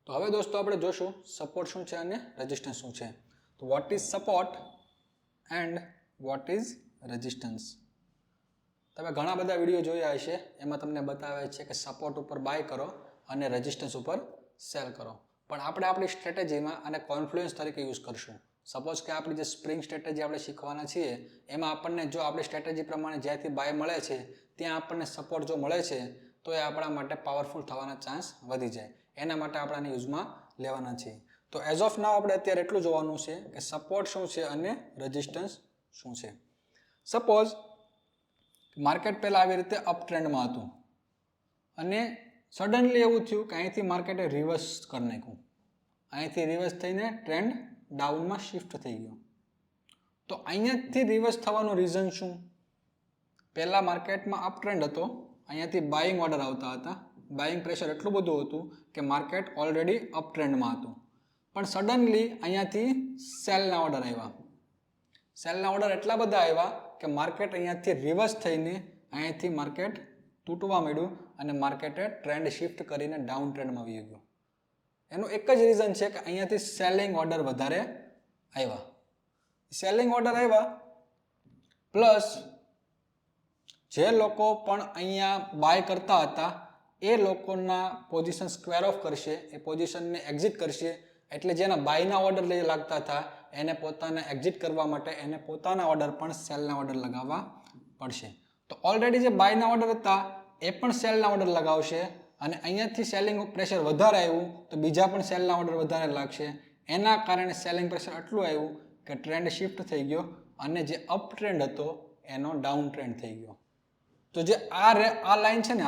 તો હવે દોસ્તો આપણે જોશું સપોર્ટ શું છે અને રેઝિસ્ટન્સ શું છે. તો what is support and what is resistance. તમે ઘણા બધા વિડીયો જોયા હશે, એમાં તમને બતાવે છે કે સપોર્ટ ઉપર બાય કરો અને રેઝિસ્ટન્સ ઉપર સેલ કરો. પણ આપણે આપણી સ્ટ્રેટેજીમાં આને કોન્ફ્લુઅન્સ તરીકે યુઝ કરશું. સપોઝ કે આપણી જે સ્પ્રિંગ સ્ટ્રેટેજી આપણે શીખવાના છીએ એમાં આપણને જો આપણી સ્ટ્રેટેજી પ્રમાણે જ્યાંથી બાય મળે છે ત્યાં આપણને સપોર્ટ જો મળે છે તો એ આપણા માટે પાવરફુલ થવાના ચાન્સ વધી જાય. એના માટે આપણે આને યુઝમાં લેવાના છીએ. તો એઝ ઓફ નાવ આપણે અત્યારે એટલું જોવાનું છે કે સપોર્ટ શું છે અને રેઝિસ્ટન્સ શું છે. સપોઝ માર્કેટ પહેલાં આવી રીતે અપ ટ્રેન્ડમાં હતું અને સડનલી એવું થયું કે અહીંથી માર્કેટે રિવર્સ કરી નાખ્યું. અહીંથી રિવર્સ થઈને ટ્રેન્ડ ડાઉનમાં શિફ્ટ થઈ ગયો. તો અહીંયાથી રિવર્સ થવાનું રીઝન શું? પહેલાં માર્કેટમાં અપ ટ્રેન્ડ હતો, અહીંયાથી બાઇંગ ઓર્ડર આવતા હતા, બાઇંગ પ્રેશર એટલું બધું હતું કે માર્કેટ ઓલરેડી અપ ટ્રેન્ડમાં હતું. પણ સડનલી અહીંયાથી સેલના ઓર્ડર આવ્યા. સેલના ઓર્ડર એટલા બધા આવ્યા કે માર્કેટ અહીંયાથી રિવર્સ થઈને અહીંયાથી માર્કેટ તૂટવા માંડ્યું અને માર્કેટે ટ્રેન્ડ શિફ્ટ કરીને ડાઉન ટ્રેન્ડમાં આવી ગયું. એનું એક જ રીઝન છે કે અહીંયાથી સેલિંગ ઓર્ડર વધારે આવ્યા. સેલિંગ ઓર્ડર આવ્યા પ્લસ જે લોકો પણ અહીંયા બાય કરતા હતા એ લોકોના પોઝિશન સ્ક્વેર ઓફ કરશે, એ પોઝિશનને એક્ઝિટ કરશે. એટલે જેના બાયના ઓર્ડર લઈ લાગતા હતા એને પોતાને એક્ઝિટ કરવા માટે એને પોતાના ઓર્ડર પણ સેલના ઓર્ડર લગાવવા પડશે. તો ઓલરેડી જે બાયના ઓર્ડર હતા એ પણ સેલના ઓર્ડર લગાવશે અને અહીંયાથી સેલિંગ પ્રેશર વધારે આવ્યું તો બીજા પણ સેલના ઓર્ડર વધારે લાગશે. એના કારણે સેલિંગ પ્રેશર એટલું આવ્યું કે ટ્રેન્ડ શિફ્ટ થઈ ગયો અને જે અપ ટ્રેન્ડ હતો એનો ડાઉન ટ્રેન્ડ થઈ ગયો. તો જે આ લાઈન છે ને,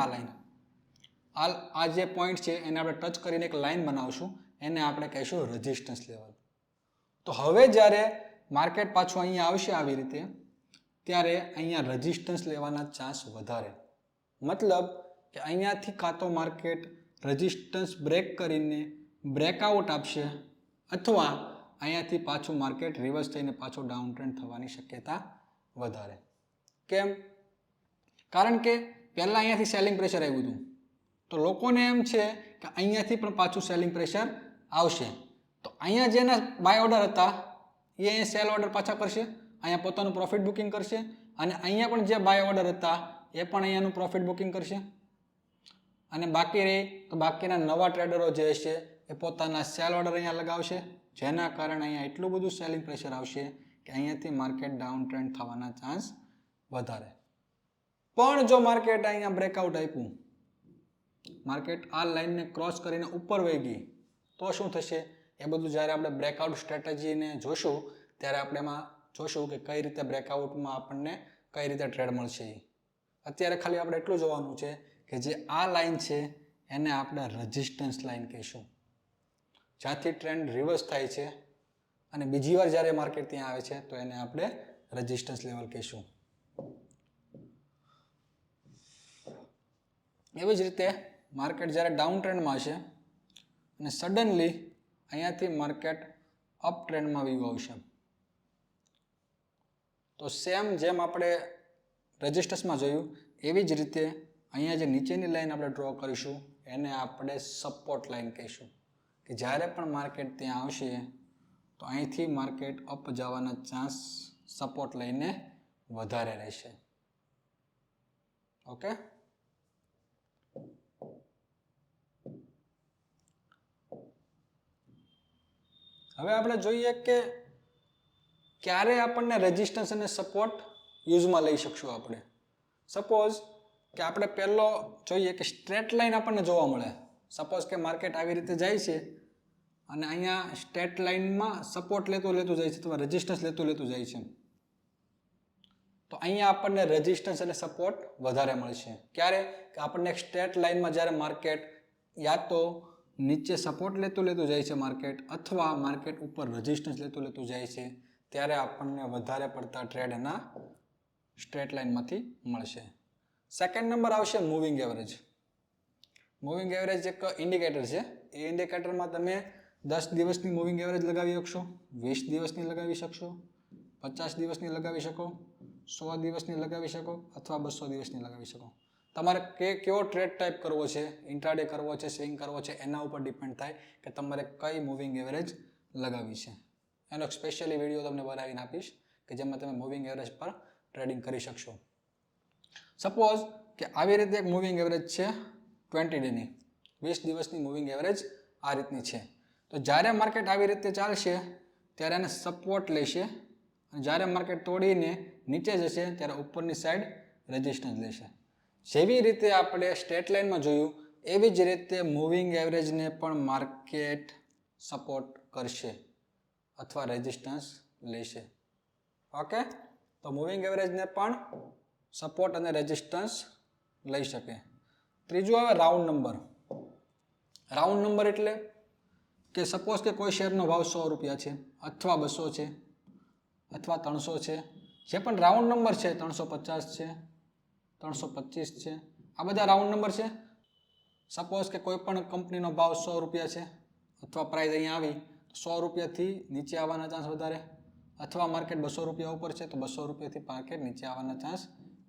આ જે પોઈન્ટ છે એને આપણે ટચ કરીને એક લાઈન બનાવશું, એને આપણે કહીશું રેઝિસ્ટન્સ લેવલ. તો હવે જ્યારે માર્કેટ પાછું અહીંયા આવશે આવી રીતે ત્યારે અહીંયા રેઝિસ્ટન્સ લેવાના ચાન્સ વધારે. મતલબ કે અહીંયાથી કાં તો માર્કેટ રેઝિસ્ટન્સ બ્રેક કરીને બ્રેકઆઉટ આપશે અથવા અહીંયાથી પાછું માર્કેટ રિવર્સ થઈને પાછું ડાઉન ટ્રેન્ડ થવાની શક્યતા વધારે. કેમ? કારણ કે પહેલાં અહીંયાથી સેલિંગ પ્રેશર આવ્યું હતું તો લોકોને એમ છે કે અહીંયાથી પણ પાછું સેલિંગ પ્રેશર આવશે. તો અહીંયા જેના બાય ઓર્ડર હતા એ અહીંયા સેલ ઓર્ડર પાછા કરશે, અહીંયા પોતાનું પ્રોફિટ બુકિંગ કરશે અને અહીંયા પણ જે બાય ઓર્ડર હતા એ પણ અહીંયાનું પ્રોફિટ બુકિંગ કરશે. અને બાકી રહી તો બાકીના નવા ટ્રેડરો જે હશે એ પોતાના સેલ ઓર્ડર અહીંયા લગાવશે, જેના કારણે અહીંયા એટલું બધું સેલિંગ પ્રેશર આવશે કે અહીંયાથી માર્કેટ ડાઉન ટ્રેન્ડ થવાના ચાન્સ વધારે. પણ જો માર્કેટ અહીંયા બ્રેકઆઉટ આપ્યું, માર્કેટ આ લાઇનને ક્રોસ કરીને ઉપર વહી ગઈ તો શું થશે? એ બધું જ્યારે આપણે બ્રેકઆઉટ સ્ટ્રેટેજીને જોશું ત્યારે આપણે એમાં જોશું કે કઈ રીતે બ્રેકઆઉટમાં આપણને કઈ રીતે ટ્રેડ મળશે. અત્યારે ખાલી આપણે એટલું જોવાનું છે કે જે આ લાઇન છે એને આપણે રેઝિસ્ટન્સ લાઇન કહીશું, જ્યાંથી ટ્રેન્ડ રિવર્સ થાય છે અને બીજી વાર જ્યારે માર્કેટ ત્યાં આવે છે તો એને આપણે રેઝિસ્ટન્સ લેવલ કહીશું. એવી જ રીતે માર્કેટ જ્યારે ડાઉન ટ્રેન્ડમાં હશે અને સડનલી અહીંયાથી માર્કેટ અપ ટ્રેન્ડમાં વ્યૂ આવશે તો સેમ જેમ આપણે રેઝિસ્ટન્સમાં જોયું એવી જ રીતે અહીંયા જે નીચેની લાઈન આપણે ડ્રો કરીશું એને આપણે સપોર્ટ લાઈન કહીશું કે જ્યારે પણ માર્કેટ ત્યાં આવશે તો અહીંથી માર્કેટ અપ જવાના ચાન્સ સપોર્ટ લઈને વધારે રહેશે. ઓકે, હવે આપણે જોઈએ કે ક્યારે આપણને રેઝિસ્ટન્સ અને સપોર્ટ યુઝમાં લઈ શકશું. આપણે સપોઝ કે આપણે પહેલો જોઈએ કે સ્ટ્રેટ લાઇન આપણને જોવા મળે. સપોઝ કે માર્કેટ આવી રીતે જાય છે અને અહીંયા સ્ટ્રેટ લાઇનમાં સપોર્ટ લેતું જાય છે અથવા રેઝિસ્ટન્સ લેતું જાય છે તો અહીંયા આપણને રેઝિસ્ટન્સ અને સપોર્ટ વધારે મળશે. ક્યારે? કે આપણને એક સ્ટ્રેટ લાઇનમાં જ્યારે માર્કેટ યા તો નીચે સપોર્ટ લેતું જાય છે માર્કેટ અથવા માર્કેટ ઉપર રેઝિસ્ટન્સ લેતું જાય છે ત્યારે આપણને વધારે પડતા ટ્રેડ એના સ્ટ્રેટ લાઇનમાંથી મળશે. સેકન્ડ નંબર આવશે મૂવિંગ એવરેજ. મૂવિંગ એવરેજ એક ઇન્ડિકેટર છે. એ ઇન્ડિકેટરમાં તમે 10 દિવસની મૂવિંગ એવરેજ લગાવી શકશો, 20 દિવસની લગાવી શકશો, 50 દિવસની લગાવી શકો, 100 દિવસની લગાવી શકો અથવા 200 દિવસની લગાવી શકો. તમારે કેવો ટ્રેડ ટાઈપ કરવો છે, ઇન્ટ્રાડે કરવો છે, સ્વિંગ કરવો છે, એના ઉપર ડિપેન્ડ થાય કે તમારે કઈ મૂવિંગ એવરેજ લગાવવી છે. એનો એક સ્પેશિયલી વિડીયો તમને બનાવીને આપીશ કે જેમાં તમે મૂવિંગ એવરેજ પર ટ્રેડિંગ કરી શકશો. સપોઝ કે આવી રીતે એક મૂવિંગ એવરેજ છે 20 ડેની, 20 દિવસની મૂવિંગ એવરેજ આ રીતની છે. તો જ્યારે માર્કેટ આવી રીતે ચાલશે ત્યારે એને સપોર્ટ લેશે, અને જ્યારે માર્કેટ તોડીને નીચે જશે ત્યારે ઉપરની સાઈડ રેઝિસ્ટન્સ લેશે. જેવી રીતે આપણે સ્ટ્રેટ લાઇનમાં જોયું એવી જ રીતે મૂવિંગ એવરેજને પણ માર્કેટ સપોર્ટ કરશે અથવા રેઝિસ્ટન્સ લેશે. ઓકે, તો મૂવિંગ એવરેજને પણ સપોર્ટ અને રેઝિસ્ટન્સ લઈ શકે. ત્રીજું આવે રાઉન્ડ નંબર. રાઉન્ડ નંબર એટલે કે સપોઝ કે કોઈ શેરનો ભાવ 100 રૂપિયા છે અથવા 200 છે અથવા 300 છે, જે પણ રાઉન્ડ નંબર છે, 350 છે, 325 છે, આ બધા રાઉન્ડ નંબર છે. સપોઝ કે કોઈ પણ કંપનીનો ભાવ 100 રૂપિયા છે અથવા પ્રાઇસ અહીંયા આવી 100 રૂપિયાથી નીચે આવવાના ચાન્સ વધારે, અથવા માર્કેટ 200 રૂપિયા ઉપર છે તો 200 રૂપિયાથી માર્કેટ નીચે આવવાના ચાન્સ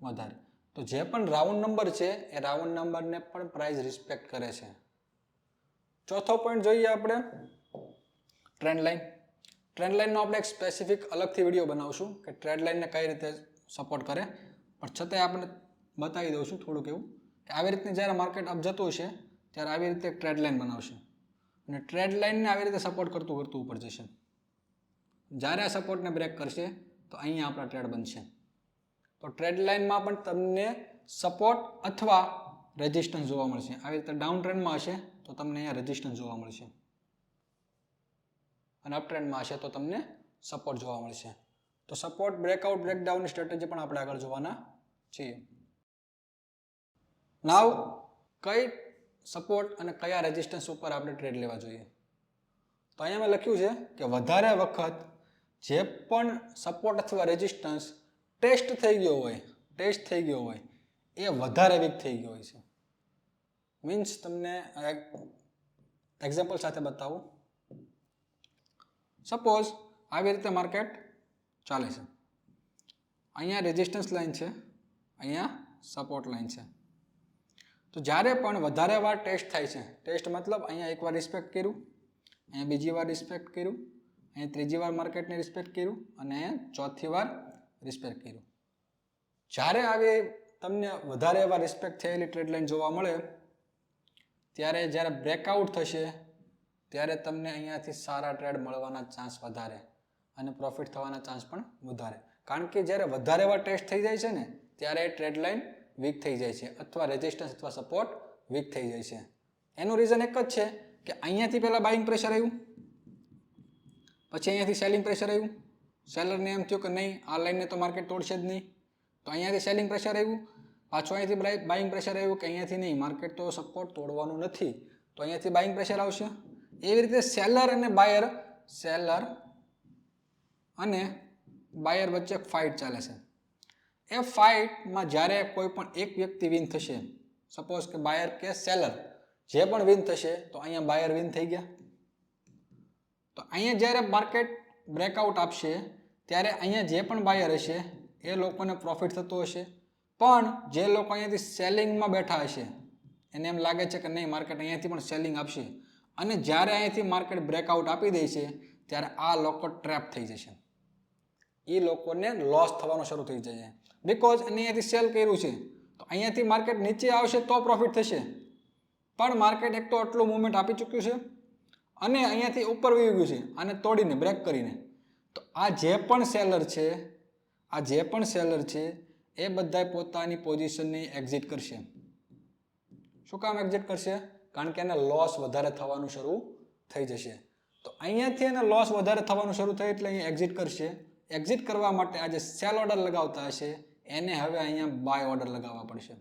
વધારે. તો જે પણ રાઉન્ડ નંબર છે એ રાઉન્ડ નંબરને પણ પ્રાઇસ રિસ્પેક્ટ કરે છે. ચોથો પોઈન્ટ જોઈએ આપણે ટ્રેન્ડ લાઇન. ટ્રેન્ડ લાઇનનો આપણે એક સ્પેસિફિક અલગથી વિડીયો બનાવશું કે ટ્રેન્ડ લાઇનને કઈ રીતે સપોર્ટ કરે, પણ છતાંય આપણે બતાવી દઉં છું થોડુંક એવું કે આવી રીતની જ્યારે માર્કેટ અપ જતું હશે ત્યારે આવી રીતે એક ટ્રેન્ડ લાઇન બનાવશે અને ટ્રેન્ડ લાઇનને આવી રીતે સપોર્ટ કરતું ઉપર જશે. જ્યારે આ સપોર્ટને બ્રેક કરશે તો અહીંયા આપણા ટ્રેડ બનશે. તો ટ્રેન્ડ લાઇનમાં પણ તમને સપોર્ટ અથવા રેઝિસ્ટન્સ જોવા મળશે. આવી રીતે ડાઉન ટ્રેન્ડમાં હશે તો તમને અહીંયા રેઝિસ્ટન્સ જોવા મળશે અને અપ ટ્રેન્ડમાં હશે તો તમને સપોર્ટ જોવા મળશે. તો સપોર્ટ, બ્રેકઆઉટ, બ્રેકડાઉનની સ્ટ્રેટેજી પણ આપણે આગળ જોવાના છીએ. નાવ કઈ સપોર્ટ અને કયા રેઝિસ્ટન્સ ઉપર આપણે ટ્રેડ લેવા જોઈએ? તો અહીંયા મેં લખ્યું છે કે વધારે વખત જે પણ સપોર્ટ અથવા રેઝિસ્ટન્સ ટેસ્ટ થઈ ગયો હોય એ વધારે વીક થઈ ગયો હોય છે. મીન્સ તમને એક્ઝામ્પલ સાથે બતાવું. સપોઝ આવી રીતે માર્કેટ ચાલે છે, અહીંયા રેઝિસ્ટન્સ લાઇન છે, અહીંયા સપોર્ટ લાઇન છે. તો જ્યારે પણ વધારે વાર ટેસ્ટ થાય છે, ટેસ્ટ મતલબ અહીંયા એકવાર રિસ્પેક્ટ કર્યું, અહીંયા બીજી વાર રિસ્પેક્ટ કર્યું, અહીંયા ત્રીજી વાર માર્કેટને રિસ્પેક્ટ કર્યું અને અહીંયા ચોથી વાર રિસ્પેક્ટ કર્યું. જ્યારે આવી તમને વધારે વાર રિસ્પેક્ટ થયેલી ટ્રેડ લાઇન જોવા મળે ત્યારે જ્યારે બ્રેકઆઉટ થશે ત્યારે તમને અહીંયાથી સારા ટ્રેડ મળવાના ચાન્સ વધારે અને પ્રોફિટ થવાના ચાન્સ પણ વધારે. કારણ કે જ્યારે વધારે વાર ટેસ્ટ થઈ જાય છે ને ત્યારે ટ્રેડ લાઇન વીક થઈ જાય છે અથવા રેઝિસ્ટન્સ અથવા સપોર્ટ વીક થઈ જાય છે. એનું રીઝન એક જ છે કે અહીંયાથી પહેલાં બાઇંગ પ્રેશર આવ્યું, પછી અહીંયાથી સેલિંગ પ્રેશર આવ્યું. સેલરને એમ થયું કે નહીં આ લાઇનને તો માર્કેટ તોડશે જ નહીં, તો અહીંયાથી સેલિંગ પ્રેશર આવ્યું. પાછું અહીંયાથી બાઇંગ પ્રેશર આવ્યું કે અહીંયાથી નહીં માર્કેટ તો સપોર્ટ તોડવાનું નથી, તો અહીંયાથી બાઇંગ પ્રેશર આવશે. એવી રીતે સેલર અને બાયર વચ્ચે ફાઇટ ચાલે છે. એ ફાઇટમાં જ્યારે કોઈ પણ એક વ્યક્તિ વિન થશે, સપોઝ કે બાયર કે સેલર જે પણ વિન થશે તો અહીંયા બાયર વિન થઈ ગયા. તો અહીંયા જ્યારે માર્કેટ બ્રેકઆઉટ આપશે ત્યારે અહીંયા જે પણ બાયર હશે એ લોકોને પ્રોફિટ થતો હશે, પણ જે લોકો અહીંયાથી સેલિંગમાં બેઠા હશે એને એમ લાગે છે કે નહીં માર્કેટ અહીંયાથી પણ સેલિંગ આપશે, અને જ્યારે અહીંયાથી માર્કેટ બ્રેકઆઉટ આપી દે છે ત્યારે આ લોકો ટ્રેપ થઈ જશે. એ લોકોને લોસ થવાનો શરૂ થઈ જાય બિકોઝ અહીંયાથી સેલ કર્યું છે, તો અહીંયાથી માર્કેટ નીચે આવશે તો પ્રોફિટ થશે, પણ માર્કેટ એક તો આટલું મૂવમેન્ટ આપી ચૂક્યું છે અને અહીંયાથી ઉપર વહી ગયું છે આને તોડીને બ્રેક કરીને. તો આ જે પણ સેલર છે એ બધા પોતાની પોઝિશનની એક્ઝિટ કરશે. શું કામ એક્ઝિટ કરશે? કારણ કે એને લોસ વધારે થવાનું શરૂ થઈ જશે. તો અહીંયાથી એને લોસ વધારે થવાનું શરૂ થાય એટલે અહીંયા એક્ઝિટ કરશે. એક્ઝિટ કરવા માટે આ જે સેલ ઓર્ડર લગાવતા હશે એને હવે અહીંયા બાય ઓર્ડર લગાવવા પડશે.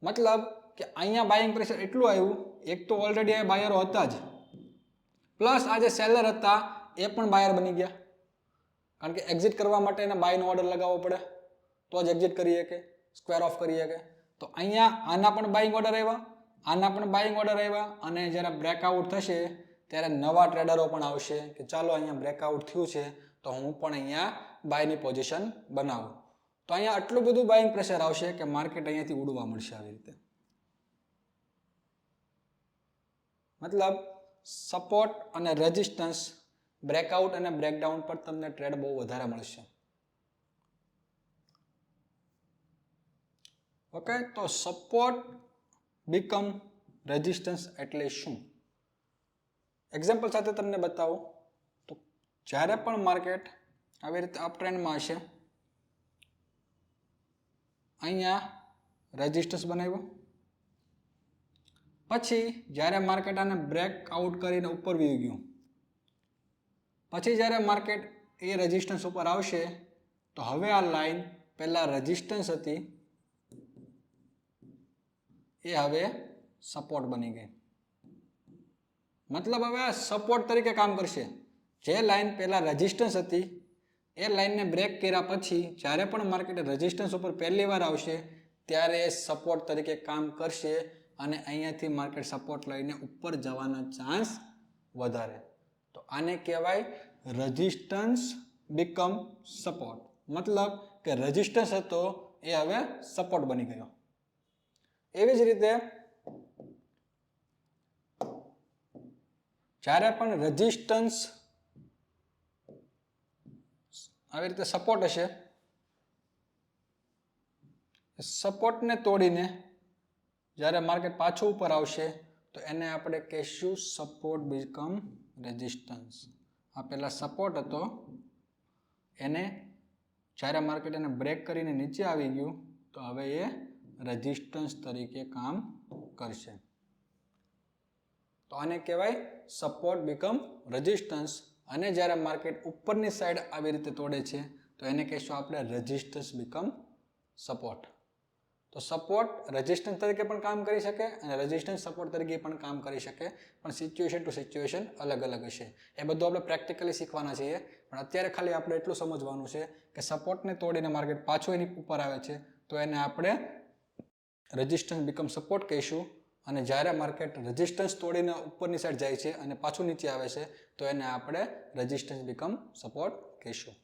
મતલબ કે અહીંયા બાઇંગ પ્રેશર એટલું આવ્યું, એક તો ઓલરેડી આ બાયરો હતા જ, પ્લસ આ જે સેલર હતા એ પણ બાયર બની ગયા. કારણ કે એક્ઝિટ કરવા માટે એને બાયનો ઓર્ડર લગાવવો પડે તો જ એક્ઝિટ કરી શકે, સ્ક્વેર ઓફ કરી શકે. તો અહીંયા આના પણ બાઇંગ ઓર્ડર આવ્યા, આના પણ બાઇંગ ઓર્ડર આવ્યા, અને જ્યારે બ્રેકઆઉટ થશે ત્યારે નવા ટ્રેડરો પણ આવશે કે ચાલો અહીંયા બ્રેકઆઉટ થયું છે તો હું પણ અહીંયા બાયની પોઝિશન બનાવું. તો અહીંયા આટલું બધું બાઇંગ પ્રેશર આવશે કે માર્કેટ અહીંયાથી ઉડવા મળશે આવી રીતે. મતલબ સપોર્ટ અને રેઝિસ્ટન્સ બ્રેકઆઉટ અને બ્રેકડાઉન પર તમને ટ્રેડ બહુ વધારે મળશે. ઓકે, તો સપોર્ટ બીકમ રેઝિસ્ટન્સ એટલે શું? એક્ઝામ્પલ સાથે તમને બતાવું તો જ્યારે પણ માર્કેટ આવી રીતે અપ ટ્રેન્ડમાં હશે, અહીંયા રેઝિસ્ટન્સ બનાવ્યો, પછી જ્યારે માર્કેટ આને બ્રેક આઉટ કરીને ઉપર વી ગયું, પછી જ્યારે માર્કેટ એ રેઝિસ્ટન્સ ઉપર આવશે તો હવે આ લાઈન પહેલા રેઝિસ્ટન્સ હતી એ હવે સપોર્ટ બની ગઈ. મતલબ હવે આ સપોર્ટ તરીકે કામ કરશે. જે લાઈન પહેલા રેઝિસ્ટન્સ હતી એ લાઈનને બ્રેક કર્યા પછી જ્યારે પણ માર્કેટ રેઝિસ્ટન્સ ઉપર પહેલી વાર આવશે ત્યારે એ સપોર્ટ તરીકે કામ કરશે અને અહીંયાથી માર્કેટ સપોર્ટ લઈને ઉપર જવાના ચાન્સ વધારે. તો આને કહેવાય રેઝિસ્ટન્સ બીકમ સપોર્ટ. મતલબ કે રેઝિસ્ટન્સ હતો એ હવે સપોર્ટ બની ગયો. એવી જ રીતે જ્યારે પણ રેઝિસ્ટન્સ આવી રીતે સપોર્ટ હશે, સપોર્ટને તોડીને જ્યારે માર્કેટ પાછું ઉપર આવશે તો એને આપણે કહીશું સપોર્ટ બીકમ રેઝિસ્ટન્સ. આ પહેલા સપોર્ટ હતો, એને જ્યારે માર્કેટ એને બ્રેક કરીને નીચે આવી ગયું તો હવે એ રેઝિસ્ટન્સ તરીકે કામ કરશે. તો આને કહેવાય સપોર્ટ બીકમ રેઝિસ્ટન્સ. અને જ્યારે માર્કેટ ઉપરની સાઈડ આવી રીતે તોડે છે તો એને કહીશું આપણે રેઝિસ્ટન્સ બીકમ સપોર્ટ. તો સપોર્ટ રેઝિસ્ટન્સ તરીકે પણ કામ કરી શકે અને રેઝિસ્ટન્સ સપોર્ટ તરીકે પણ કામ કરી શકે, પણ સિચ્યુએશન ટુ સિચ્યુએશન અલગ અલગ હશે. એ બધું આપણે પ્રેક્ટિકલી શીખવાના છીએ, પણ અત્યારે ખાલી આપણે એટલું સમજવાનું છે કે સપોર્ટને તોડીને માર્કેટ પાછું એની ઉપર આવે છે તો એને આપણે રેઝિસ્ટન્સ બીકમ સપોર્ટ કહીશું. અને જ્યારે માર્કેટ રેઝિસ્ટન્સ તોડીને ઉપરની સાઈડ જાય છે અને પાછું નીચે આવે છે તો એને આપણે રેઝિસ્ટન્સ બીકમ સપોર્ટ કહીશું.